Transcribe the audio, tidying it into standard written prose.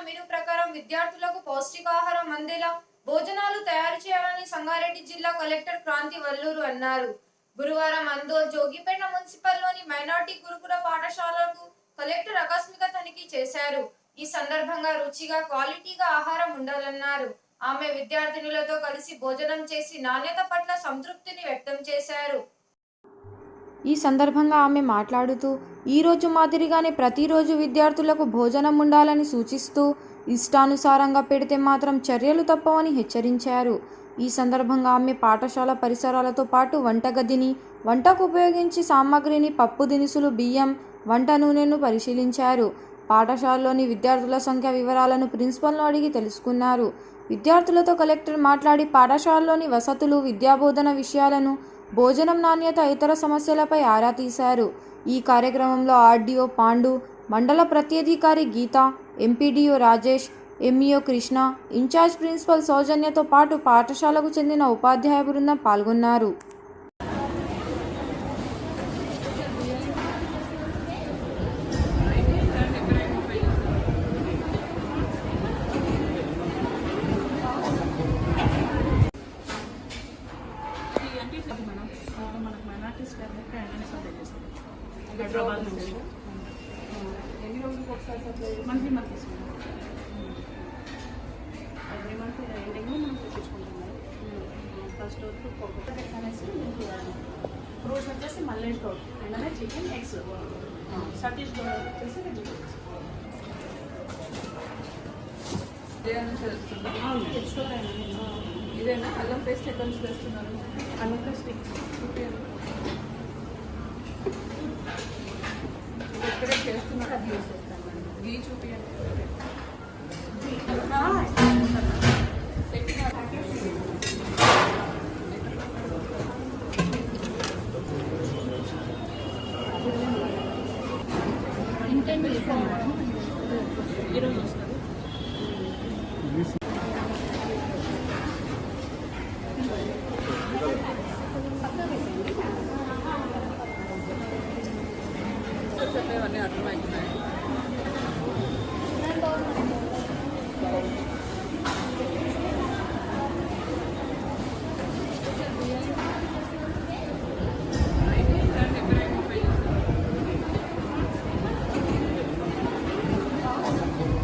Menu ప్రకారం విద్యార్థులకు పౌష్టికాహారం అందేలా భోజనాలు తయారు చేయాలని సంగారెడ్డి జిల్లా కలెక్టర్ క్రాంతి వల్లూరు అన్నారు. గురువారం జోగిపేట మున్సిపల్లోని మైనార్టీ గురుకుల పాఠశాలకు కలెక్టర్ ఆకస్మిక తనిఖీ చేశారు. ఈ సందర్భంగా రుచిగా క్వాలిటీగా ఆహారం ఉండాలన్నారు. ఆమె విద్యార్థినులతో కలిసి భోజనం చేసి నాణ్యత పట్ల సంతృప్తిని వ్యక్తం చేశారు. ఈ సందర్భంగా ఆమె మాట్లాడుతూ ఈరోజు మాదిరిగానే ప్రతిరోజు విద్యార్థులకు భోజనం ఉండాలని సూచిస్తూ ఇష్టానుసారంగా పెడితే మాత్రం చర్యలు తప్పవని హెచ్చరించారు. ఈ సందర్భంగా ఆమె పాఠశాల పరిసరాలతో పాటు వంటగదిని, వంటకు ఉపయోగించే సామాగ్రిని, పప్పు దినుసులు, బియ్యం, వంట నూనెను పరిశీలించారు. పాఠశాలలోని విద్యార్థుల సంఖ్య వివరాలను ప్రిన్సిపల్ను అడిగి తెలుసుకున్నారు. విద్యార్థులతో కలెక్టర్ మాట్లాడి పాఠశాలలోని వసతులు, విద్యాబోధన విషయాలను, భోజనం నాణ్యత, ఇతర సమస్యలపై ఆరా తీశారు. ఈ కార్యక్రమంలో ఆర్డీఓ పాండు, మండల ప్రత్యధికారి Geetha, MPDO Rajesh, MEO Krishna, in-charge principal సౌజన్యతో పాటు పాఠశాలకు చెందిన ఉపాధ్యాయ బృందం పాల్గొన్నారు. హైదరాబాద్ నుంచి ఎన్ని రోజులకు ఒకసారి మంత్లీ తీసుకుంటాం. ఎవ్రీ మంత్ ఎండింగ్లో మనం తెప్పించుకుంటున్నాం. ఫస్ట్ రోజు అనేసి ఫ్రూట్స్ వచ్చేసి Mallesh Goud and chicken eggs, Satish Goud వచ్చేసి వెజిటేబుల్స్. ఇదేనా అల్లం పేస్ట్ ఎక్కడ నుంచి వేస్తున్నారు? అల్లం పేస్ట్ ఇక్కడే చేస్తున్నారు, అది యూజ్ చేస్తాను. గీ చూపించండి. ఇంటెంట్ చేశాను ఈరోజు.